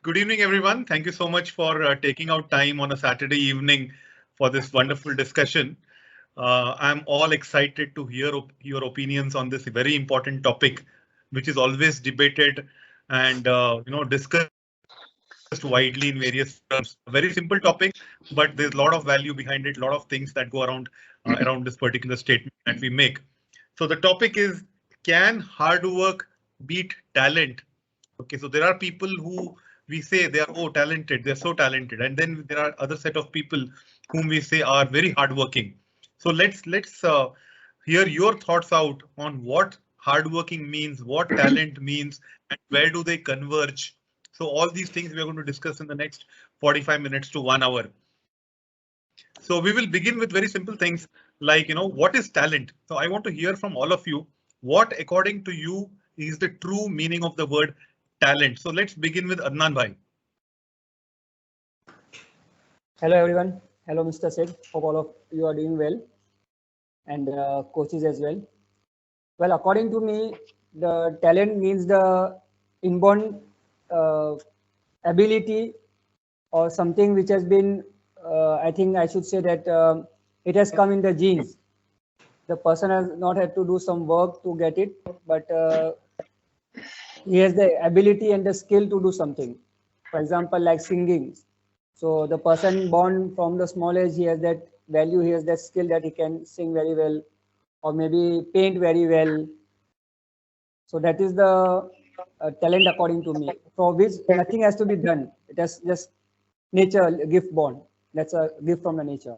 Good evening, everyone. Thank you so much for taking out time on a Saturday evening for this wonderful discussion. I'm all excited to hear your opinions on this very important topic, which is always debated and discussed widely in various terms. A very simple topic, but there's a lot of value behind it, a lot of things that go around this particular statement that we make. So the topic is, can hard work beat talent? Okay, so there are people who we say they are talented, they're so talented, and then there are other set of people whom we say are very hardworking. So let's hear your thoughts out on what hardworking means, what talent means, and where do they converge. So all these things we are going to discuss in the next 45 minutes to 1 hour. So we will begin with very simple things like, what is talent? So I want to hear from all of you, what according to you is the true meaning of the word talent. So let's begin with Adnan Bhai. Hello everyone. Hello Mr. Sid. Hope all of you are doing well, and coaches as well. Well, according to me, the talent means the inborn ability or something which has been, I think I should say that it has come in the genes. The person has not had to do some work to get it, but he has the ability and the skill to do something. For example, like singing. So the person born from the small age, he has that value, he has that skill that he can sing very well, or maybe paint very well. So that is the talent according to me, for which nothing has to be done. It has just nature, gift born. That's a gift from the nature.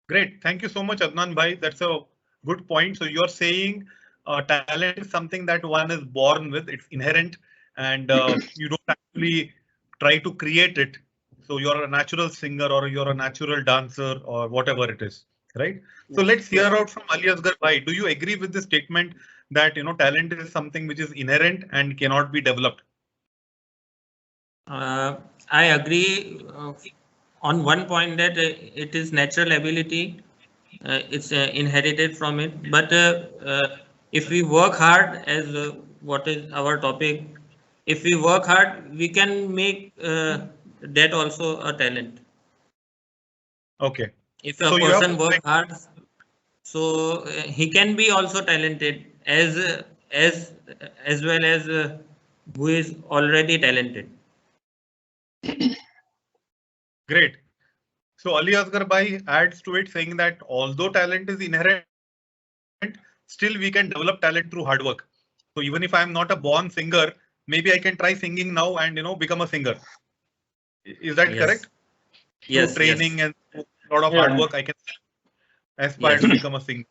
Great. Thank you so much, Adnan Bhai. That's a good point. So you're saying talent is something that one is born with. It's inherent and you don't actually try to create it. So you're a natural singer or you're a natural dancer or whatever it is, right? So let's hear out from Ali Asghar Bhai. Do you agree with the statement that talent is something which is inherent and cannot be developed? I agree on one point that it is natural ability. It's inherited from it. But if we work hard, as what is our topic, if we work hard, we can make that also a talent. Okay. If a person works hard, so he can be also talented as well as who is already talented. Great. So Ali Asghar Bhai adds to it saying that although talent is inherent, still we can develop talent through hard work. So even if I'm not a born singer, maybe I can try singing now and become a singer. Is that correct? Yes. Through training and a lot of hard work, I can aspire to become a singer.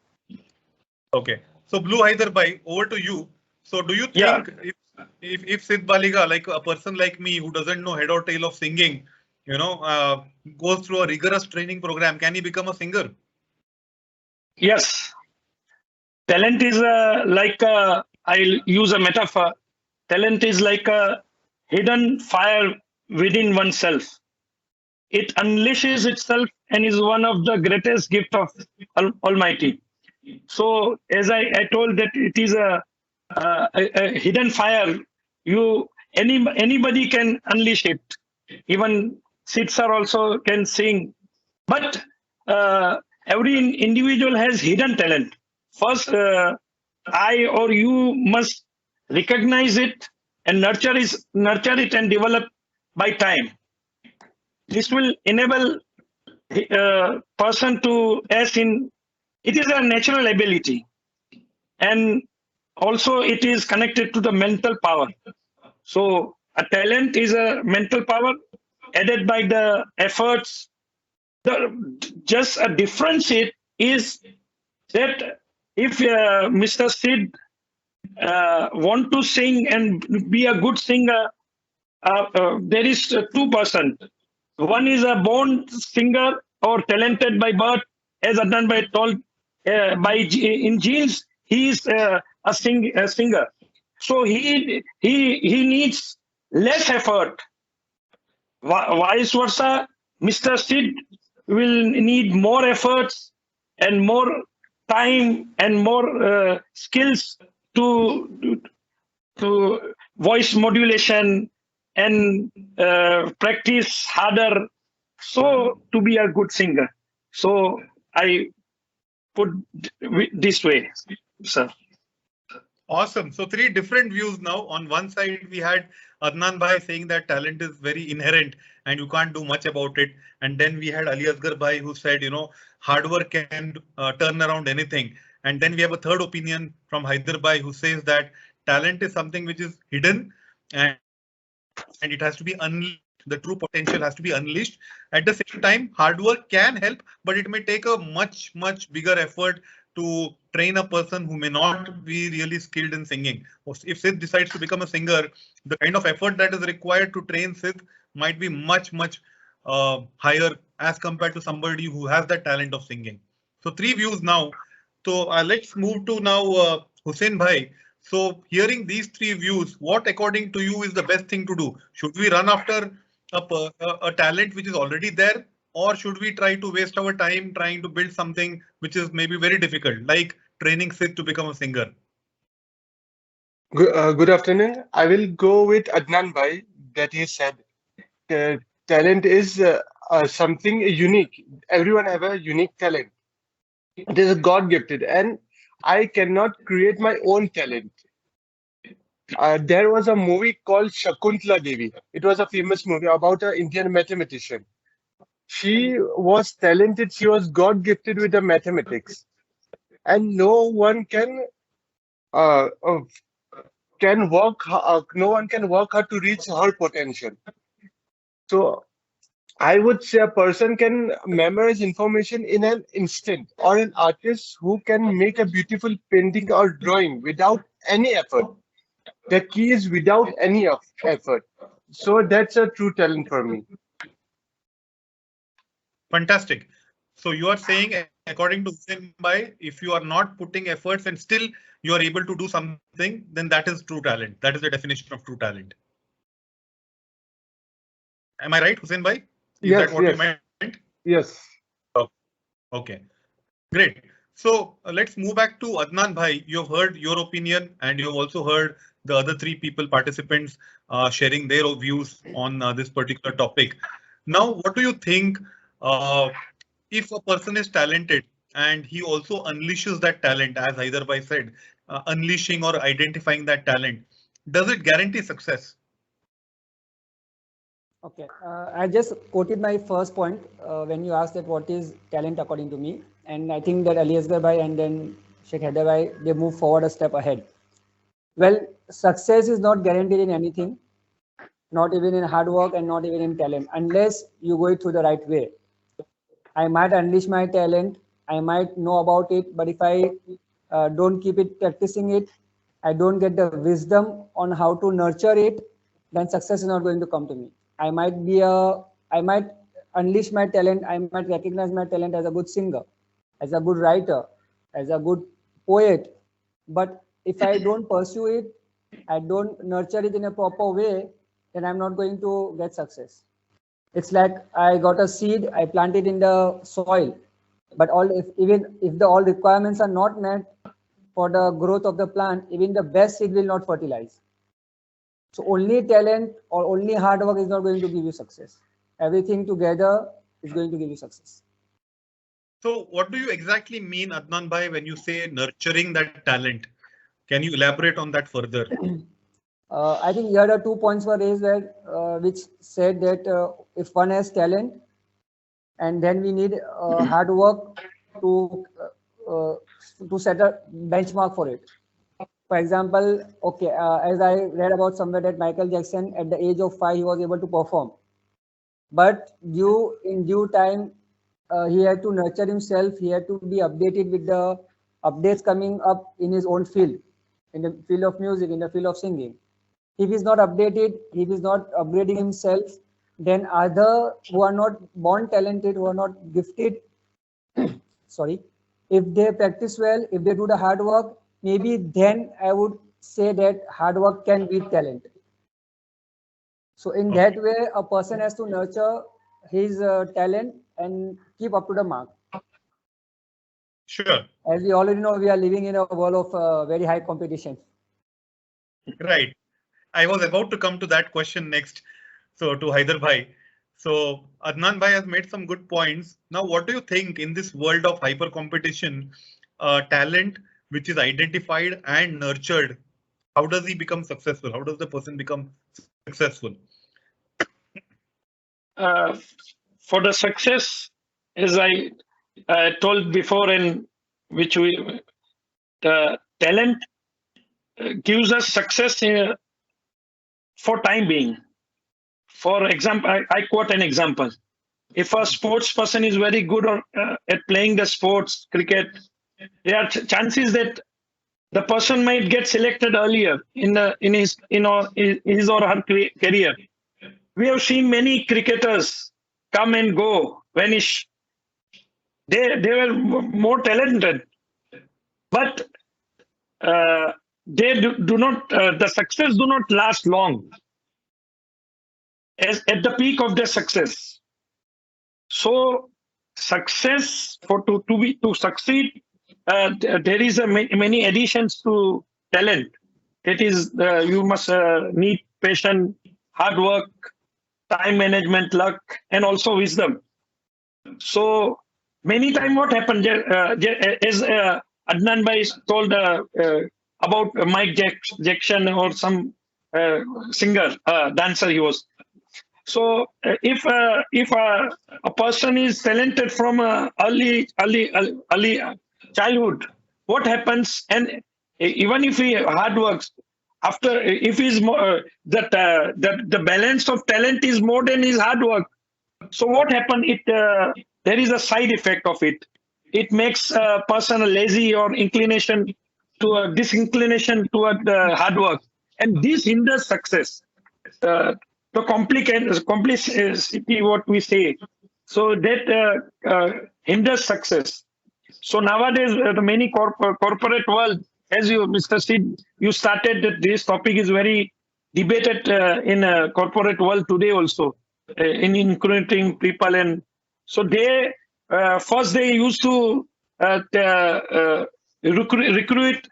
Okay. So Blue Haider Bhai, over to you. So do you think if Sid Baliga, like a person like me who doesn't know head or tail of singing, goes through a rigorous training program, can he become a singer? Yes. Talent is I'll use a metaphor. Talent is like a hidden fire within oneself. It unleashes itself and is one of the greatest gift of Almighty. So as I told that it is a hidden fire. Anybody can unleash it. Even Sid sir also can sing. But every individual has hidden talent. First, I or you must recognize it and nurture it and develop by time. This will enable a person to it is a natural ability, and also it is connected to the mental power. So a talent is a mental power added by the efforts. Just a difference is that if Mr. Sid want to sing and be a good singer, there is 2%. One is a born singer or talented by birth, as Adnan Bhai told, in genes, he is a singer. So he needs less effort. Vice versa, Mr. Sid will need more efforts and more time and more skills to to voice modulation and practice harder, so to be a good singer. So I put this way, sir. Awesome. So three different views now. On one side, we had Adnan Bhai saying that talent is very inherent and you can't do much about it. And then we had Ali Asgar Bhai who said, hard work can turn around anything. And then we have a third opinion from Haider Bhai who says that talent is something which is hidden and it has to be unleashed. The true potential has to be unleashed. At the same time, hard work can help, but it may take a much, much bigger effort to train a person who may not be really skilled in singing. If Sid decides to become a singer, the kind of effort that is required to train Sid might be much, much higher as compared to somebody who has that talent of singing. So three views now. So let's move to now Hussein Bhai. So hearing these three views, what according to you is the best thing to do? Should we run after a talent which is already there, or should we try to waste our time trying to build something which is maybe very difficult, like training Sid to become a singer? Good afternoon. I will go with Adnan Bhai that he said talent is something unique. Everyone have a unique talent. It is God gifted, and I cannot create my own talent. There was a movie called Shakuntala Devi. It was a famous movie about an Indian mathematician. She was talented. She was God gifted with the mathematics, and no one can uh, uh, no one can work her to reach her potential. So I would say a person can memorize information in an instant, or an artist who can make a beautiful painting or drawing without any effort. The key is without any effort. So that's a true talent for me. Fantastic. So you are saying, according to Hussein Bhai, if you are not putting efforts and still you are able to do something, then that is true talent. That is the definition of true talent. Am I right, Hussein Bhai? Is Yes, that what yes, you meant? yes. Okay, great. So let's move back to Adnan Bhai. You've heard your opinion and you've also heard the other three people participants sharing their views on this particular topic. Now, what do you think if a person is talented and he also unleashes that talent, as Haider Bhai said, unleashing or identifying that talent, does it guarantee success? Okay, I just quoted my first point when you asked that what is talent according to me, and I think that Ali Asgar Bhai and then Sheikh Haider Bhai, they move forward a step ahead. Well, success is not guaranteed in anything, not even in hard work and not even in talent, unless you go it through the right way. I might unleash my talent, I might know about it, but if I don't keep it practicing it, I don't get the wisdom on how to nurture it, then success is not going to come to me. I might unleash my talent, I might recognize my talent as a good singer, as a good writer, as a good poet, but if I don't pursue it, I don't nurture it in a proper way, then I'm not going to get success. It's like I got a seed, I plant it in the soil, but even if the all requirements are not met for the growth of the plant, even the best seed will not fertilize. So only talent or only hard work is not going to give you success. Everything together is going to give you success. So what do you exactly mean, Adnan Bhai, when you say nurturing that talent? Can you elaborate on that further? I think here the 2 points were raised where, which said that if one has talent and then we need hard work to set a benchmark for it. For example, okay, as I read about somewhere that Michael Jackson at the age of 5 he was able to perform, but in due time he had to nurture himself. He had to be updated with the updates coming up in his own field, in the field of music, in the field of singing. If he's not updated, if he's not upgrading himself, then other who are not born talented, who are not gifted, sorry, if they practice well, if they do the hard work, maybe then I would say that hard work can beat talent. So in that way, a person has to nurture his talent and keep up to the mark. Sure. As we already know, we are living in a world of very high competition. Right. I was about to come to that question next. So to Haider Bhai. So Adnan Bhai has made some good points. Now, what do you think in this world of hyper competition, talent which is identified and nurtured, how does he become successful? How does the person become successful? Uh, for the success, as I told before, and which we the talent gives us success for time being. For example, I quote an example. If a sports person is very good at playing the sports, cricket, there are chances that the person might get selected earlier in his or her career. We have seen many cricketers come and go, vanish. They were more talented, but they do not. The success do not last long. As at the peak of their success. So success to succeed, there is many additions to talent. That is, you must need patience, hard work, time management, luck, and also wisdom. So many times what happened, as Adnan Bhai told about Mike Jackson or some singer, dancer he was. So if a person is talented from early childhood, what happens? And even if he hard works, after if he's more that the balance of talent is more than his hard work. So what happened? There is a side effect of it. It makes a person lazy or inclination to a disinclination toward hard work, and this hinders success. The complexity, what we say, so that hinders success. So nowadays, the many corporate world, as you, Mr. Sid, you started that this topic is very debated in a corporate world today also, in including people, and so they first they used to recruit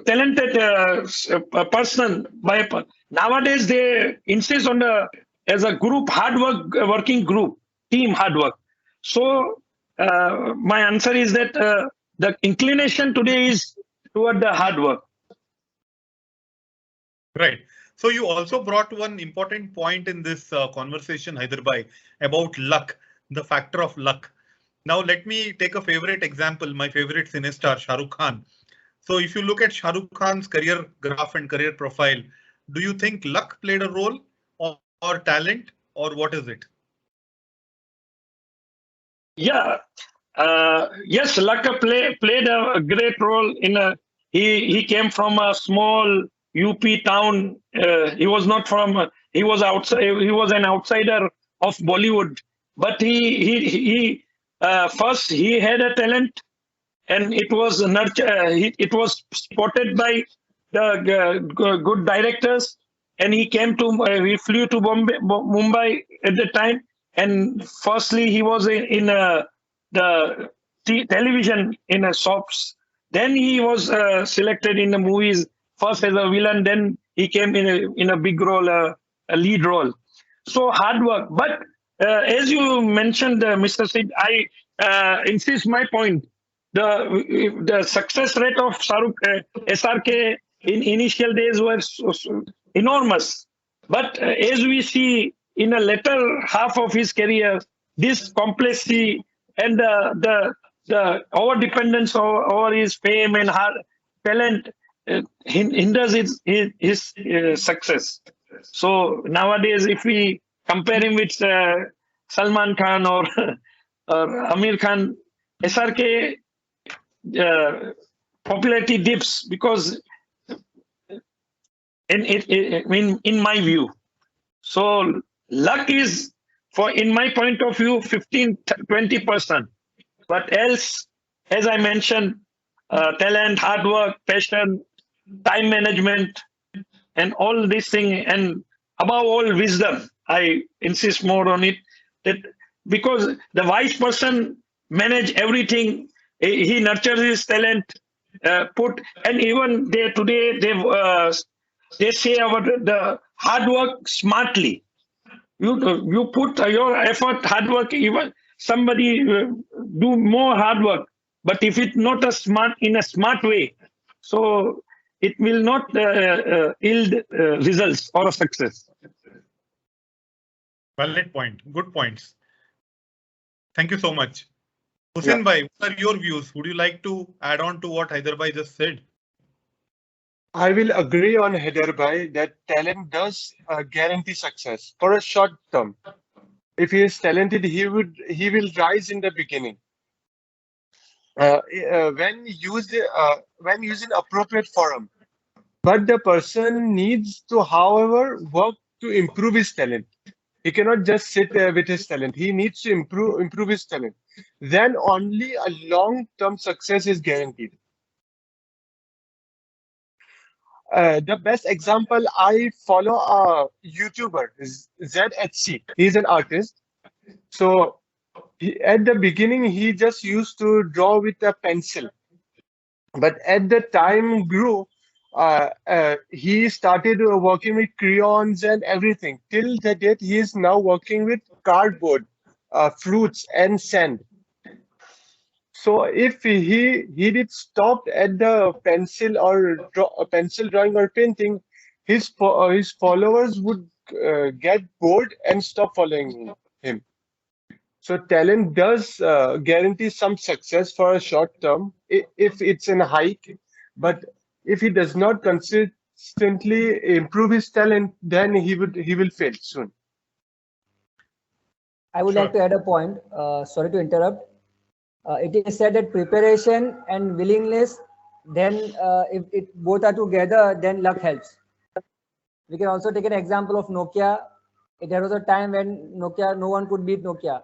talented person by nowadays they insist on the as a group hard work working group team hard work. So my answer is that the inclination today is toward the hard work. Right. So you also brought one important point in this conversation, Haider Bhai, about luck, the factor of luck. Now let me take a favorite example, my favorite cinestar, Shah Rukh Khan. So if you look at Shah Rukh Khan's career graph and career profile, do you think luck played a role or talent, or what is it? Yeah, yes, luck played a great role in a. He came from a small UP town. He was not from. He was outside. He was an outsider of Bollywood. But he first he had a talent, and it was nurtured. It was spotted by the good directors, and he came to. He flew to Mumbai at the time, and firstly he was in the television in a soaps. Then he was selected in the movies first as a villain. Then he came in a big role, a lead role. So hard work. But as you mentioned, Mr. Sid, I insist my point. The success rate of SRK in initial days was enormous. But as we see in the latter half of his career, this complexity and the over dependence over his fame and talent hinders his success. So nowadays, if we compare him with Salman Khan or Amir Khan, SRK popularity dips because in my view. So luck is, in my point of view, 15-20%. But else, as I mentioned, talent, hard work, passion, time management, and all these things, and above all, wisdom. I insist more on it, that because the wise person manage everything. He nurtures his talent, put, and even they today they say about the hard work smartly. You put your effort, hard work. Even somebody do more hard work, but if it's not in a smart way, so it will not yield results or a success. Valid point. Good points. Thank you so much. Yeah. Hussein bhai, what are your views? Would you like to add on to what Haider bhai just said? I will agree on Haider bhai that talent does guarantee success for a short term. If he is talented, he will rise in the beginning. When used in appropriate forum. But the person needs to, however, work to improve his talent. He cannot just sit with his talent. He needs to improve his talent. Then only a long-term success is guaranteed. The best example, I follow a YouTuber, ZHC. He's an artist. So at the beginning, he just used to draw with a pencil. But at the time grew, he started working with crayons and everything. Till the date, he is now working with cardboard, fruits, and sand. So if he did stop at the pencil or pencil drawing or painting, his followers would get bored and stop following him. So talent does guarantee some success for a short term if it's in a hike, but if he does not consistently improve his talent, then he will fail soon. I would Sure. like to add a point. Sorry to interrupt. It is said that preparation and willingness, then if it both are together, then luck helps. We can also take an example of Nokia. There was a time when Nokia, no one could beat Nokia.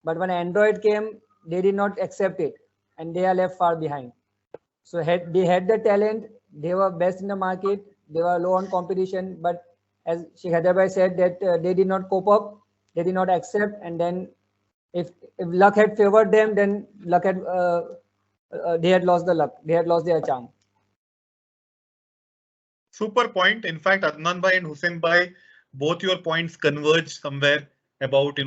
But when Android came, they did not accept it and they are left far behind. So they had the talent, they were best in the market, they were low on competition, but as Sheikh Haider bhai said that they did not cope up, they did not accept, and then if luck had favored them, then luck had they had lost the luck, they had lost their charm. Super point. In fact, Adnan bhai and Hussein bhai, both your points converge somewhere about,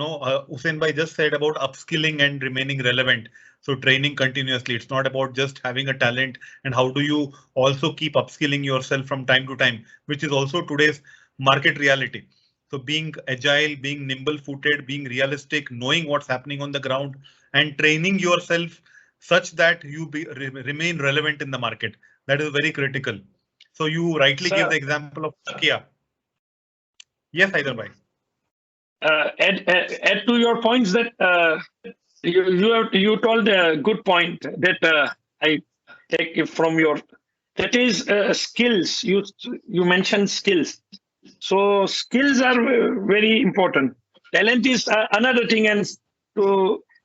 Hussein bhai just said about upskilling and remaining relevant. So training continuously. It's not about just having a talent, and how do you also keep upskilling yourself from time to time, which is also today's market reality. So being agile, being nimble footed, being realistic, knowing what's happening on the ground and training yourself such that you remain relevant in the market. That is very critical. So you rightly Sir, give the example of Nokia. Yes, Haider bhai. add to your points that you told a good point that I take it from your, that is skills. You mentioned skills. So skills are very important. Talent is another thing, and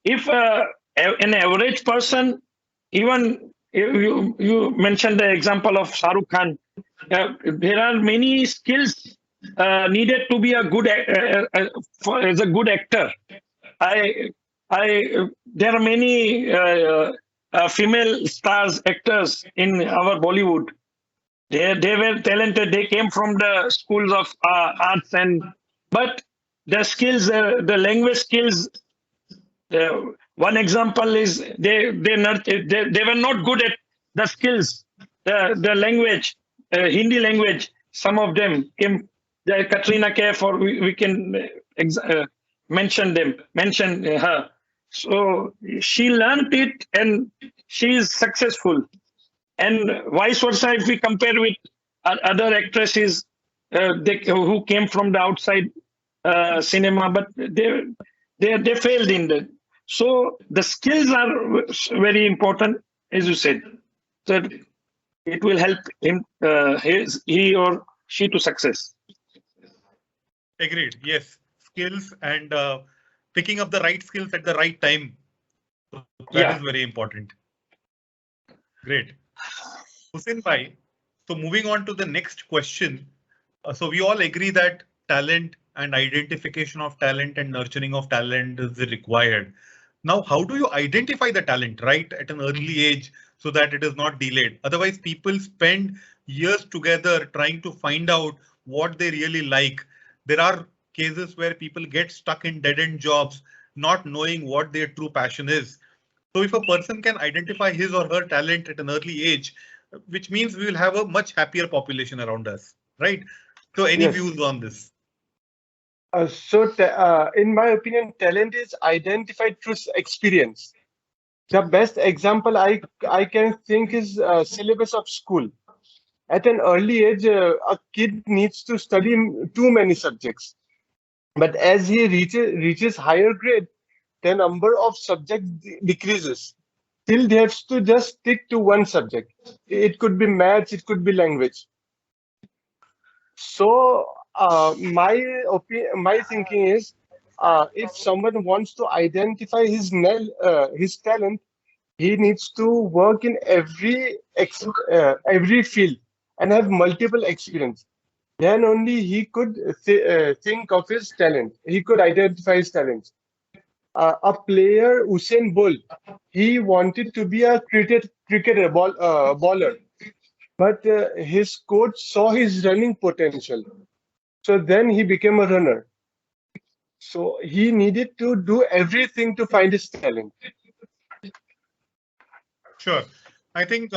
if an average person, even you mentioned the example of Shah Rukh Khan, there are many skills needed to be a good as a good actor. There are many female stars, actors in our Bollywood. They were talented. They came from the schools of arts, but the skills, the language skills. One example is they were not good at the skills, the language, Hindi language. Some of them came. Katrina Kaif, or we can mention her. So she learned it and she is successful. And vice versa, if we compare with other actresses who came from the outside cinema, but they failed in that. So the skills are very important, as you said. So it will help him, he or she to success. Agreed. Yes, skills and picking up the right skills at the right time. So that is very important. Great. Hussein bhai, so moving on to the next question. So we all agree that talent and identification of talent and nurturing of talent is required. Now, how do you identify the talent right at an early age so that it is not delayed. Otherwise, people spend years together trying to find out what they really like. There are cases where people get stuck in dead-end jobs, not knowing what their true passion is. So if a person can identify his or her talent at an early age, which means we will have a much happier population around us, right? So any Yes. views on this? In my opinion, talent is identified through experience. The best example I can think is syllabus of school. At an early age, a kid needs to study too many subjects. But as he reaches higher grade, the number of subjects decreases. Till they have to just stick to one subject. It could be maths, it could be language. So my thinking is, if someone wants to identify his talent, he needs to work in every field and have multiple experience. Then only he could think of his talent. He could identify his talents. A player, Usain Bolt, he wanted to be a baller, but his coach saw his running potential. So then he became a runner. So he needed to do everything to find his talent. Sure. I think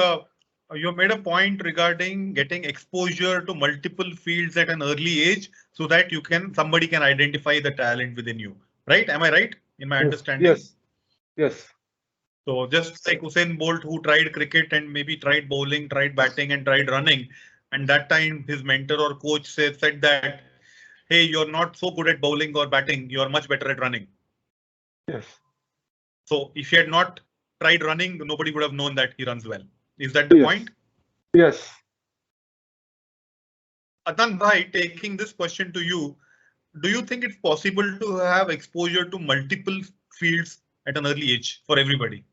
you made a point regarding getting exposure to multiple fields at an early age so that somebody can identify the talent within you, right? Am I right in my understanding? Yes. Yes. So just like Usain Bolt, who tried cricket and maybe tried bowling, tried batting and tried running. And that time his mentor or coach said that, hey, you're not so good at bowling or batting. You're much better at running. Yes. So if he had not tried running, nobody would have known that he runs well. Is that the point? Yes. Adnan bhai, taking this question to you, do you think it's possible to have exposure to multiple fields at an early age for everybody?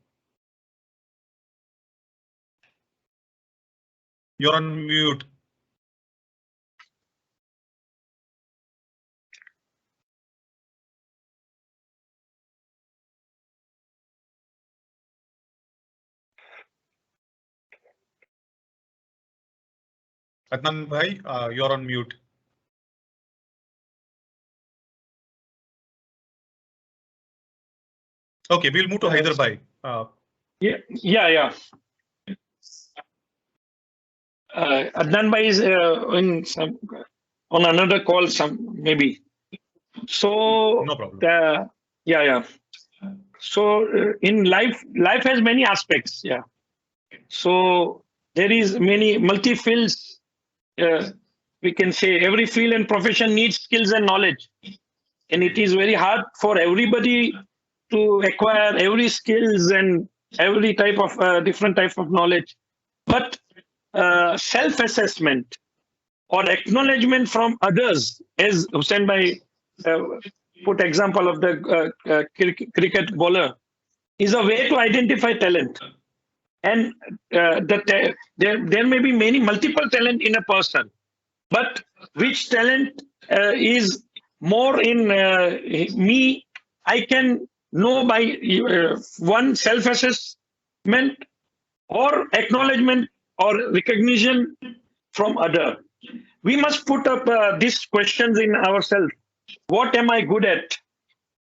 You're on mute. Adnan bhai, you're on mute. Okay, we'll move to Haider bhai. Yeah. Adnan bhai is on another call, maybe. So no problem. Yeah. So in life has many aspects. Yeah. So there is many multi fields. We can say every field and profession needs skills and knowledge, and it is very hard for everybody to acquire every skills and every type of different type of knowledge. But self-assessment or acknowledgement from others, as Hussain bhai put example of the cricket bowler, is a way to identify talent. And there may be multiple talent in a person, but which talent is more in me, I can know by one self-assessment or acknowledgement or recognition from other. We must put up these questions in ourselves. What am I good at?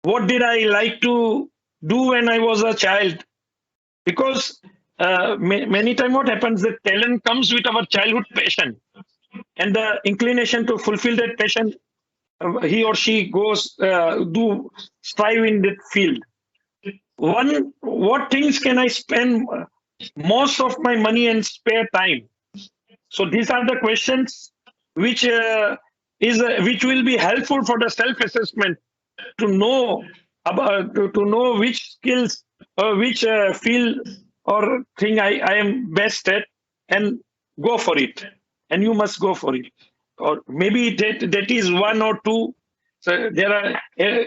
What did I like to do when I was a child? Because many times what happens, the talent comes with our childhood passion and the inclination to fulfill that passion. He or she goes strive in that field. What things can I spend most of my money and spare time? So these are the questions which will be helpful for the self-assessment to know about to know which skills or which field or thing I am best at, and go for it. And you must go for it. Or maybe that is one or two. So there are,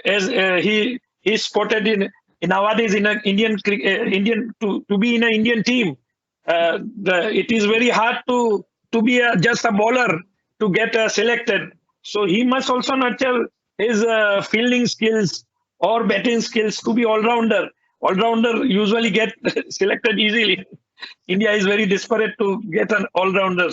as he is spotted nowadays in an Indian to be in an Indian team. It is very hard to be just a bowler to get selected. So he must also nurture his fielding skills or batting skills to be all-rounder. All-rounder usually get selected easily. India is very desperate to get an all-rounder.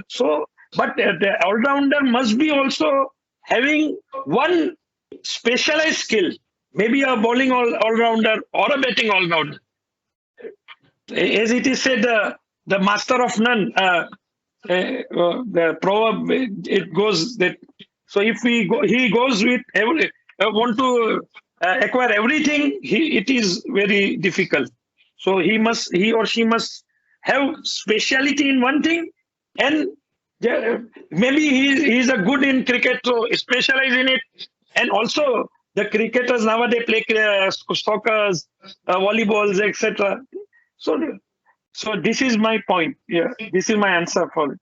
So, but the all-rounder must be also having one specialized skill, maybe a bowling all-rounder or a batting all-rounder. As it is said, the master of none. The proverb it goes that. So if he goes with every want to acquire everything, it is very difficult. So he or she must have speciality in one thing, and maybe he's a good in cricket, so specialize in it, and also the cricketers nowadays play soccer, volleyballs, etc. So this is my point. Yeah, this is my answer for it.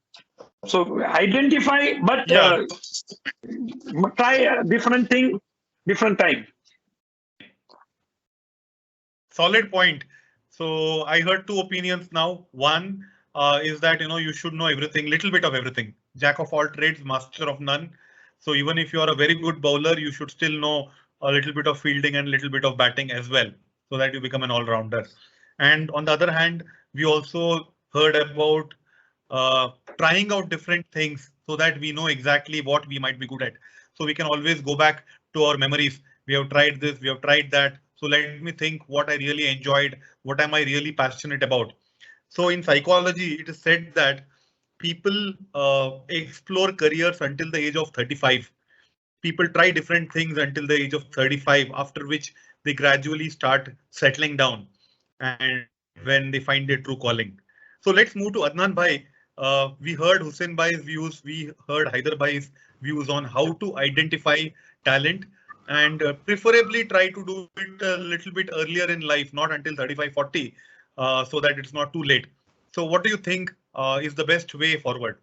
So identify, but try a different thing, different time. Solid point. So I heard two opinions now. One is that you should know everything, little bit of everything. Jack of all trades, master of none. So even if you are a very good bowler, you should still know a little bit of fielding and a little bit of batting as well, so that you become an all-rounder. And on the other hand, we also heard about trying out different things so that we know exactly what we might be good at. So we can always go back to our memories. We have tried this, we have tried that. So let me think what I really enjoyed, what am I really passionate about. So in psychology, it is said that people explore careers until the age of 35. People try different things until the age of 35, after which they gradually start settling down and when they find their true calling. So let's move to Adnan Bhai. We heard Hussein Bhai's views, we heard Haider Bhai's views on how to identify talent and preferably try to do it a little bit earlier in life, not until 35, 40, so that it's not too late. So what do you think is the best way forward?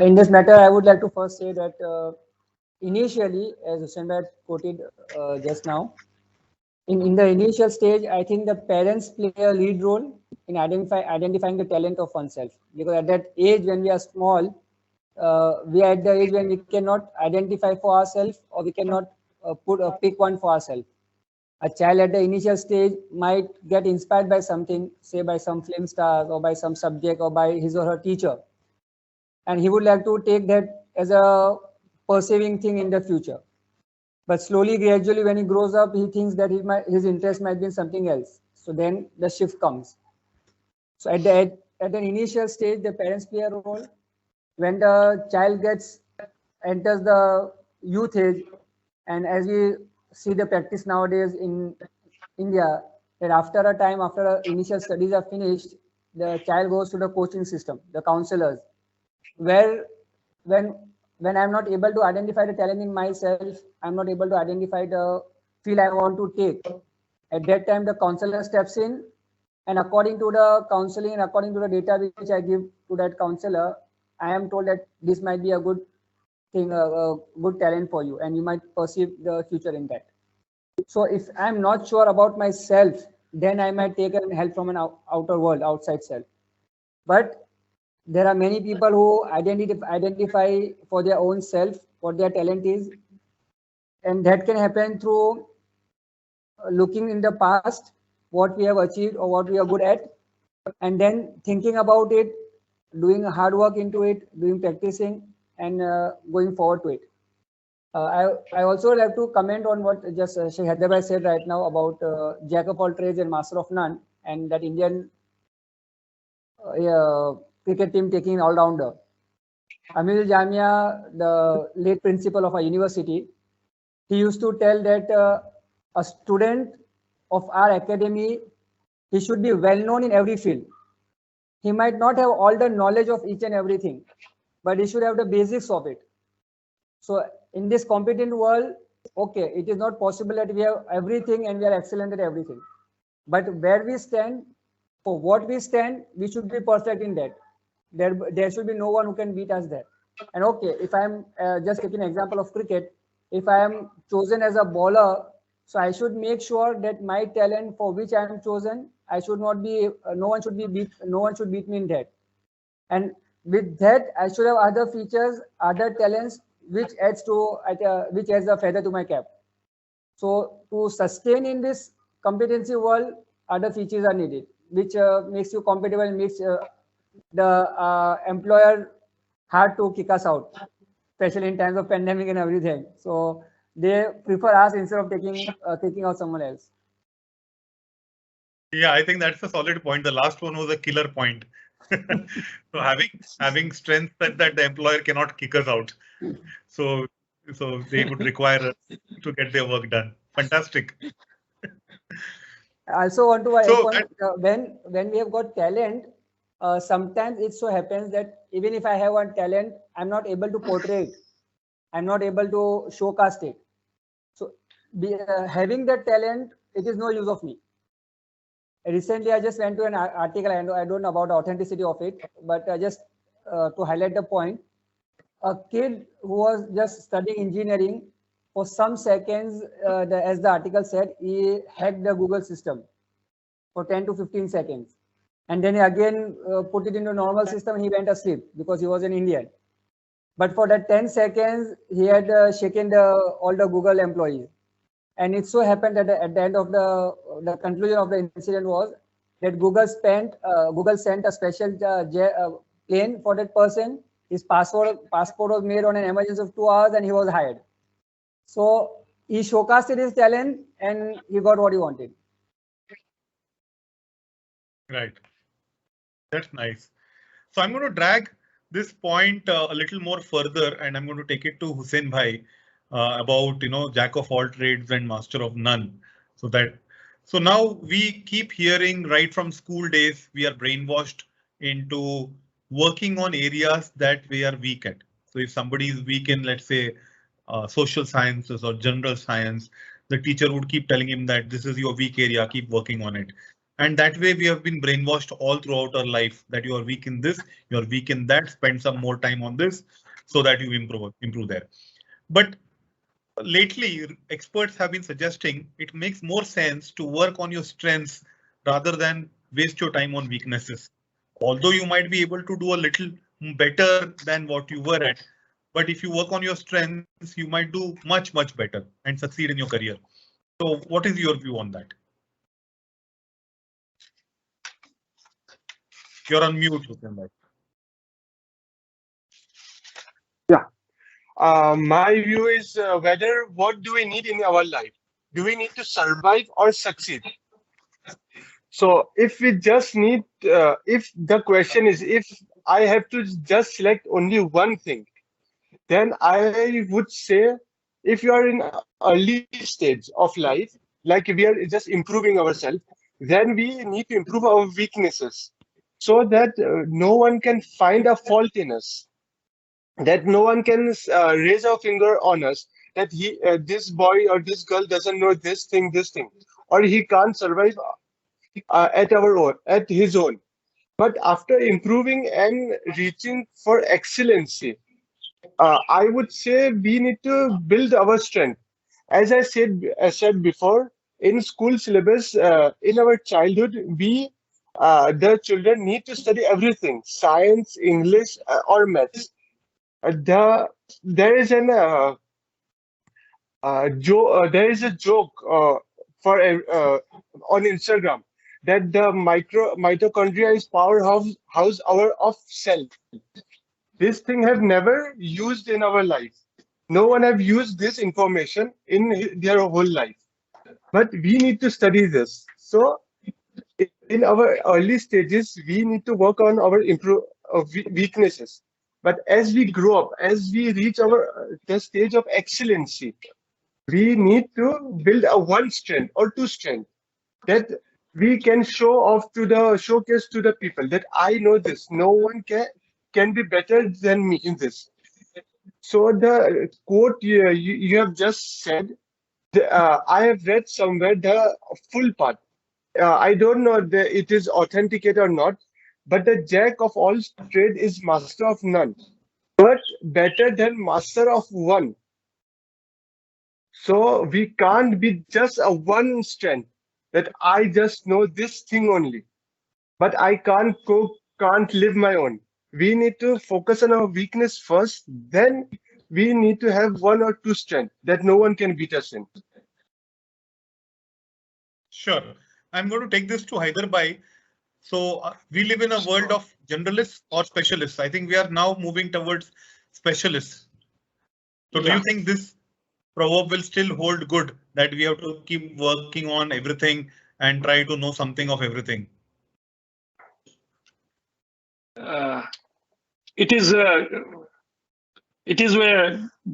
In this matter, I would like to first say that initially, as Hussein Bhai quoted just now, in the initial stage, I think the parents play a lead role in identifying the talent of oneself. Because at that age, when we are small, we are at the age when we cannot identify for ourselves, or we cannot pick one for ourselves. A child at the initial stage might get inspired by something, say by some film stars or by some subject or by his or her teacher. And he would like to take that as a perceiving thing in the future. But slowly, gradually, when he grows up, he thinks that his interest might be in something else. So then the shift comes. So at the initial stage, the parents play a role. When the child enters the youth age, and as we see the practice nowadays in India, that after a time, after initial studies are finished, the child goes to the coaching system, the counselors, where when I'm not able to identify the talent in myself, I'm not able to identify the field I want to take. At that time, the counselor steps in, and according to the counseling and according to the data which I give to that counselor, I am told that this might be a good thing, a good talent for you, and you might perceive the future in that. So if I'm not sure about myself, then I might take help from an outer world, outside self. But there are many people who identify for their own self what their talent is, and that can happen through looking in the past what we have achieved or what we are good at, and then thinking about it, doing hard work into it, doing practicing, and going forward to it. I also like to comment on what just Sheikh Haider Bhai said right now about jack of all trades and master of none, and that Indian cricket team taking all-rounder. Amir Jamia, the late principal of a university, he used to tell that a student of our academy, he should be well known in every field. He might not have all the knowledge of each and everything, but he should have the basics of it. So in this competent world, okay, it is not possible that we have everything and we are excellent at everything. But where we stand, for what we stand, we should be perfect in that. There should be no one who can beat us there. And okay, if I'm just taking an example of cricket, if I am chosen as a bowler, so I should make sure that my talent for which I am chosen, I should not be, no one should beat me in that. And with that, I should have other features, other talents, which adds a feather to my cap. So to sustain in this competency world, other features are needed. which makes you compatible, makes the employer hard to kick us out, especially in times of pandemic and everything. So they prefer us instead of taking out someone else. Yeah, I think that's a solid point. The last one was a killer point. So having strength that the employer cannot kick us out. So they would require us to get their work done. Fantastic. I also want to add So point, when we have got talent, sometimes it so happens that even if I have one talent, I'm not able to portray it. I'm not able to showcast it. So having that talent, it is no use of me. Recently, I just went to an article. I don't know about the authenticity of it, but just to highlight the point, a kid who was just studying engineering, for some seconds, as the article said, he hacked the Google system for 10 to 15 seconds. And then he again put it into normal system and he went asleep because he was an Indian. But for that 10 seconds, he had shaken all the Google employees. And it so happened that at the end of the conclusion of the incident was that Google sent a special plane for that person. His passport was made on an emergency of 2 hours and he was hired. So he showcased his talent and he got what he wanted. right. That's nice. So I'm going to drag this point a little more further, and I'm going to take it to Hussein Bhai about jack of all trades and master of none. So now we keep hearing right from school days we are brainwashed into working on areas that we are weak at. So if somebody is weak in, let's say, social sciences or general science, the teacher would keep telling him that this is your weak area, keep working on it. And that way we have been brainwashed all throughout our life that you are weak in this, you are weak in that, spend some more time on this so that you improve there. But lately, experts have been suggesting it makes more sense to work on your strengths rather than waste your time on weaknesses. Although you might be able to do a little better than what you were at, but if you work on your strengths, you might do much, much better and succeed in your career. So what is your view on that? You're on mute, Hussein Bhai. My view is whether what do we need in our life? Do we need to survive or succeed? So if we just need, if the question is if I have to just select only one thing, then I would say if you are in early stage of life, like we are just improving ourselves, then we need to improve our weaknesses so that no one can find a fault in us, that no one can raise a finger on us, that this boy or this girl doesn't know this thing, or he can't survive at his own. But after improving and reaching for excellency, I would say we need to build our strength. As I said before, in school syllabus, in our childhood, the children need to study everything: science, English, or maths. There is there is a joke for on Instagram that the mitochondria is powerhouse of cell. This thing have never used in our life. No one have used this information in their whole life. But we need to study this. So in our early stages, we need to work on our weaknesses. But as we grow up, as we reach the stage of excellency, we need to build a one strength or two strength that we can showcase to the people that I know this. No one can be better than me in this. So the quote you have just said, I have read somewhere the full part. I don't know if it is authenticate or not, but the jack of all trade is master of none, but better than master of one. So we can't be just a one strength that I just know this thing only, but I can't cook, can't live my own. We need to focus on our weakness first, then we need to have one or two strength that no one can beat us in. Sure. I'm going to take this to Hyderabad. So we live in a world of generalists or specialists. I think we are now moving towards specialists. So do you think this proverb will still hold good, that we have to keep working on everything and try to know something of everything? It is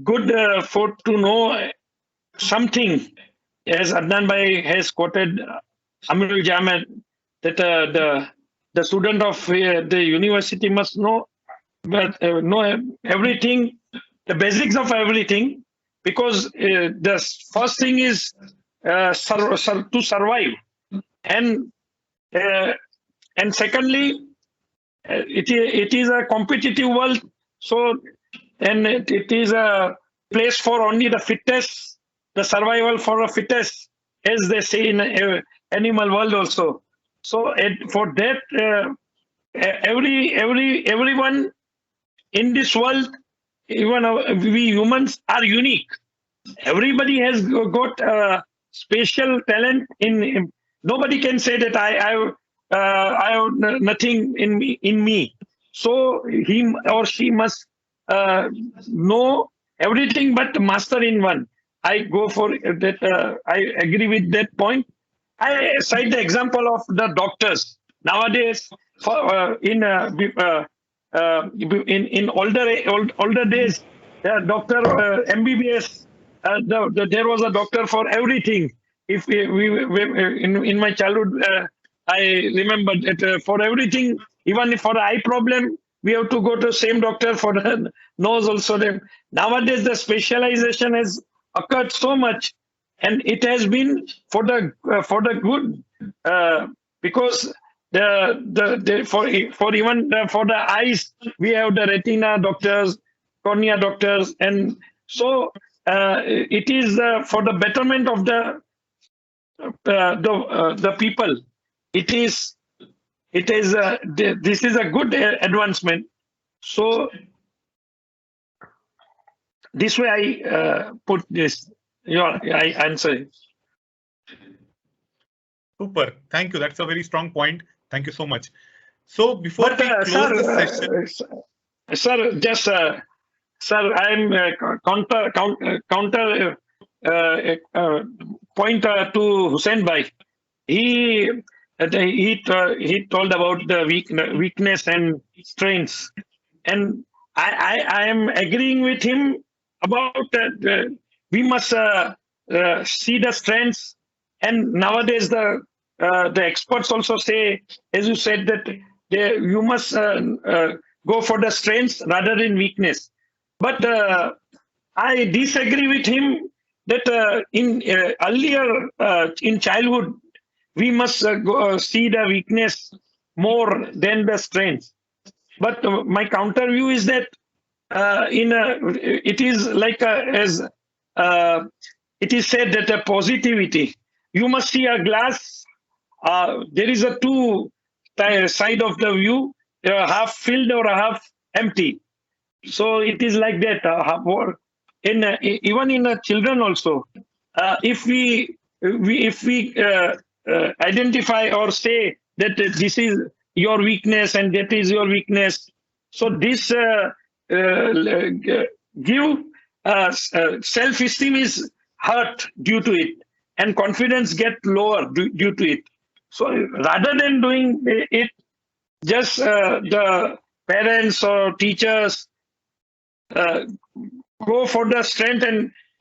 good for to know something, as Adnan Bhai has quoted Amirul Jamed, that the student of the university must know everything, the basics of everything, because the first thing is to survive, and secondly, it is a competitive world, so and it is a place for only the fittest, the survival for the fittest, as they say in animal world also. So for that, everyone in this world, even we humans are unique. Everybody has got special talent in. Nobody can say that I have nothing in me. So he or she must know everything but master in one. I go for that. I agree with that point. I cite the example of the doctors nowadays. In older days, doctor MBBS. There was a doctor for everything. If we in my childhood, I remember that for everything, even for the eye problem, we have to go to the same doctor for the nose also. Nowadays, the specialization has occurred so much, and it has been for the good, because for the eyes, we have the retina doctors, cornea doctors, and so it is for the betterment of the people. This is a good advancement. So this way I put this. I answer it. Super. Thank you. That's a very strong point. Thank you so much. So before we close this session, sir, just sir, I'm counter point to Hussain Bhai. He told about the weakness and strengths, and I am agreeing with him about that. We must see the strengths, and nowadays the experts also say, as you said, that you must go for the strengths rather than weakness. But I disagree with him that in earlier in childhood, we must see the weakness more than the strength. But my counter view is that it is like as it is said that a positivity. You must see a glass. There is a two side of the view, half filled or half empty. So it is like that. Even in children also, if we identify or say that this is your weakness and that is your weakness, so this give self-esteem is hurt due to it, and confidence get lower due to it. So rather than doing it, just the parents or teachers go for the strength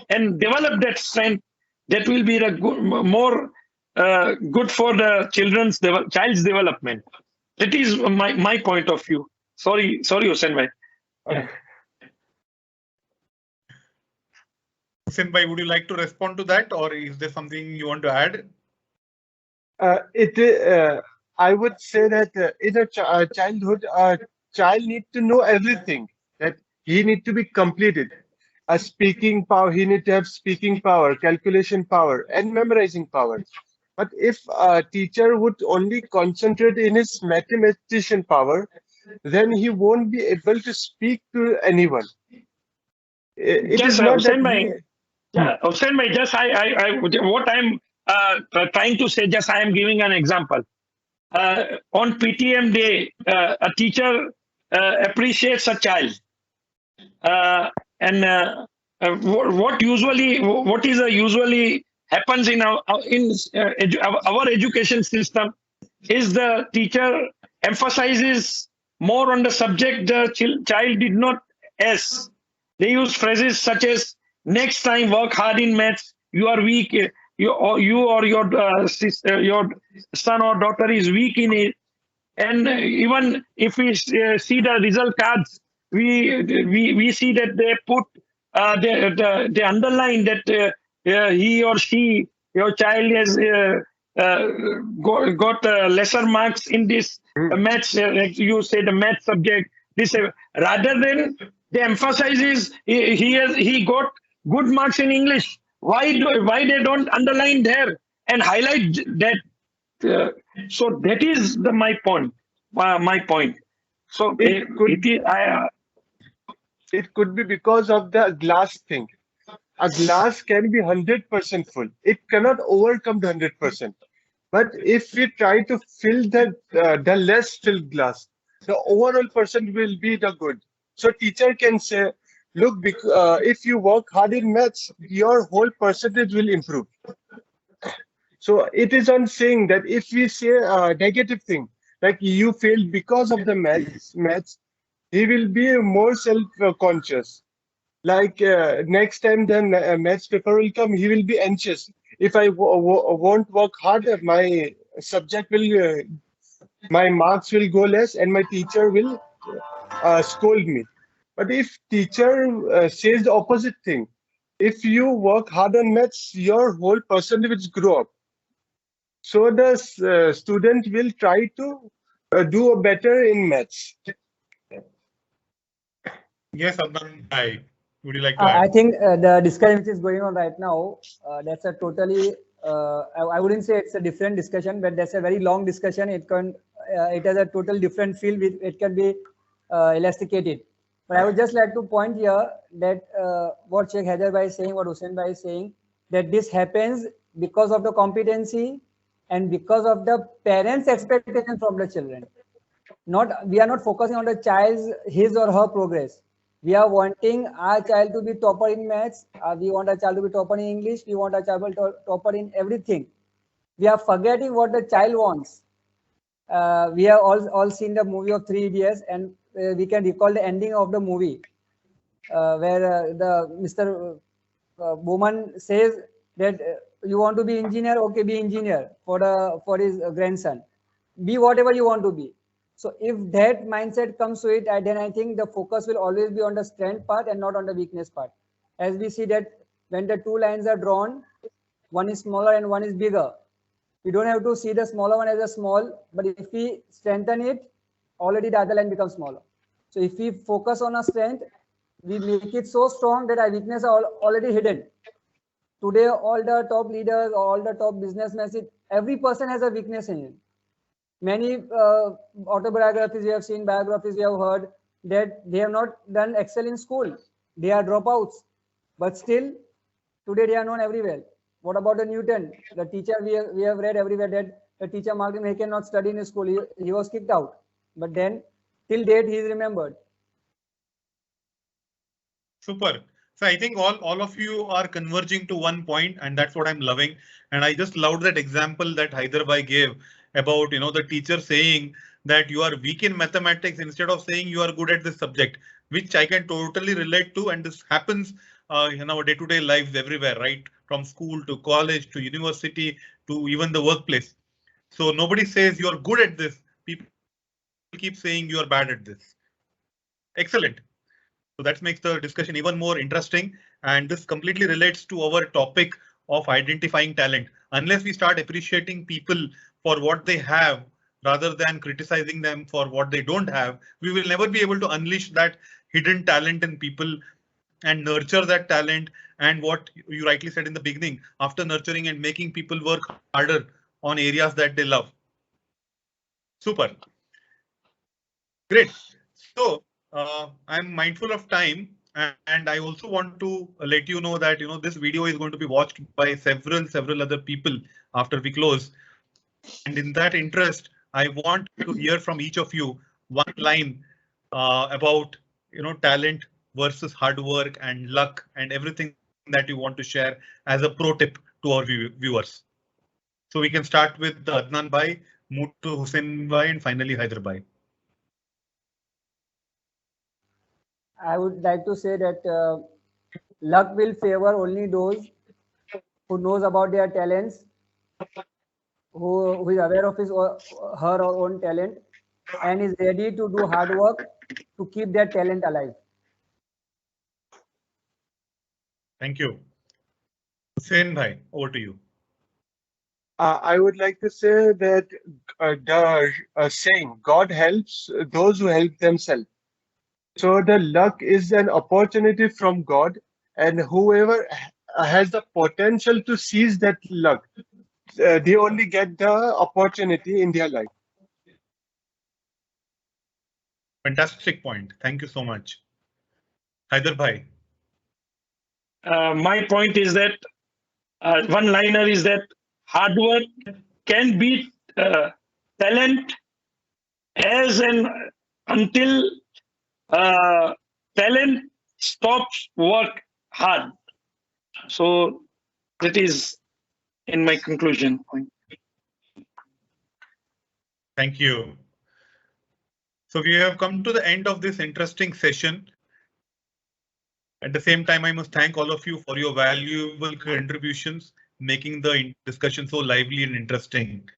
and develop that strength. That will be the more good for the child's development. That is my point of view. Sorry, Hussain Bhai. Hussain Bhai, would you like to respond to that, or is there something you want to add? I would say that in a childhood, a child needs to know everything. That he needs to be completed. A speaking power, he needs to have speaking power, calculation power, and memorizing power. But if a teacher would only concentrate in his mathematician power, then he won't be able to speak to anyone. It is not Hussain that. Hussain Bhai, just what I'm trying to say, just I am giving an example. on PTM day, a teacher appreciates a child, and what usually happens in our education system is the teacher emphasizes more on the subject the child did not ask. They use phrases such as "next time work hard in maths. You are weak. You or your your son or daughter is weak in it." And even if we see the result cards, we see that they put they underline that he or she, your child has got lesser marks in this maths. Like you say, the math subject. This rather than the emphasis is he got good marks in English. Why they don't underline there and highlight that? So that is my point. So It could be because of the glass thing. A glass can be 100% full. It cannot overcome the 100%. But if we try to fill the less filled glass, the overall percent will be the good. So teacher can say, look, if you work hard in maths, your whole percentage will improve. So it is on saying that if we say a negative thing, like you failed because of the maths, he will be more self-conscious. Like next time the maths paper will come, he will be anxious. If I won't work harder, my subject will, my marks will go less, and my teacher will scold me. But if teacher says the opposite thing, if you work hard on maths, your whole percentage will grow up. So the student will try to do better in maths. Yes, Adnan, would you like to I add? think the discussion which is going on right now, that's a totally, I wouldn't say it's a different discussion, but that's a very long discussion. It has a total different field. It can be elasticated. But I would just like to point here that what Sheikh Haider Bhai is saying, what Hussain Bhai is saying, that this happens because of the competency and because of the parents' expectation from the children. We are not focusing on the child's, his or her progress. We are wanting our child to be topper in maths. We want our child to be topper in English. We want our child to be topper in everything. We are forgetting what the child wants. We have all seen the movie of 3 Idiots, and we can recall the ending of the movie where the Mr. Bowman says that you want to be engineer, okay, be engineer for his grandson. Be whatever you want to be. So if that mindset comes to it, then I think the focus will always be on the strength part and not on the weakness part. As we see that when the two lines are drawn, one is smaller and one is bigger. We don't have to see the smaller one as a small, but if we strengthen it, already the other line becomes smaller. So if we focus on our strength, we make it so strong that our weakness are already hidden. Today, all the top leaders, all the top businessmen, every person has a weakness in him. Many autobiographies we have seen, biographies we have heard that they have not done excel in school. They are dropouts, but still today they are known everywhere. What about the Newton? The teacher we have read everywhere that the teacher marked him, he cannot study in his school. He was kicked out. But then till date he is remembered. Super. So I think all of you are converging to one point, and that's what I'm loving. And I just loved that example that Haider Bhai gave about, the teacher saying that you are weak in mathematics instead of saying you are good at this subject, which I can totally relate to. And this happens in our day-to-day lives everywhere, right? From school to college to university to even the workplace. So nobody says you're good at this. People keep saying you are bad at this. Excellent. So that makes the discussion even more interesting. And this completely relates to our topic of identifying talent. Unless we start appreciating people for what they have rather than criticizing them for what they don't have, we will never be able to unleash that hidden talent in people and nurture that talent. And what you rightly said in the beginning, after nurturing and making people work harder on areas that they love. Super. Great. So I'm mindful of time, and I also want to let you know that this video is going to be watched by several other people after we close. And in that interest, I want to hear from each of you one line about talent versus hard work and luck and everything that you want to share as a pro tip to our viewers. So we can start with Adnan Bhai, move to Hussein Bhai, and finally Haider Bhai. I would like to say that luck will favor only those who knows about their talents, who is aware of his or her own talent, and is ready to do hard work to keep their talent alive. Thank you. Hussein Bhai, over to you. I would like to say that the saying, God helps those who help themselves. So the luck is an opportunity from God, and whoever has the potential to seize that luck, they only get the opportunity in their life. Fantastic point. Thank you so much. Haider Bhai. My point is that one liner is that hard work can beat talent until talent stops work hard. So that is in my conclusion point. Thank you. So we have come to the end of this interesting session. At the same time, I must thank all of you for your valuable contributions, making the discussion so lively and interesting.